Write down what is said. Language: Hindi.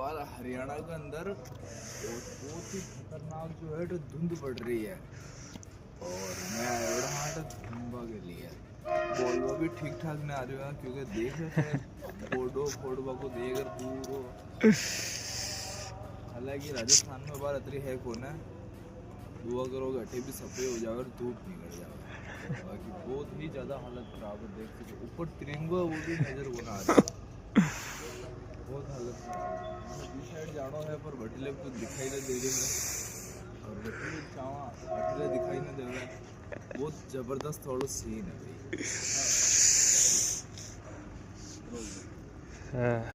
बाद हरियाणा के अंदर बहुत ही खतरनाक जो है तो धुंध पड़ रही है और मैं आया रहा था घूमवा के लिए। बोलवा भी ठीक ठाक नहीं आ रही है क्योंकि देख रहे थे फोड़वा को देख कर दूर। हालांकि राजस्थान में बार अतरी है कौन है, दुआ करो घटे भी सफेद हो जाए और धूप निकल जाए। बाकी बहुत ही ज़्यादा हालत खराब है, देख सकते ऊपर तिरंगा वो भी नजर को ना आ रहा है, बहुत हालत खराब है। मैंने दूसरी साइड जाना है पर भटीले कुछ दिखाई नहीं दे रही है और भटीले चावा भटीले दिखाई नहीं दे रहा है। बहुत जबरदस्त थोड़ा सीन है भाई।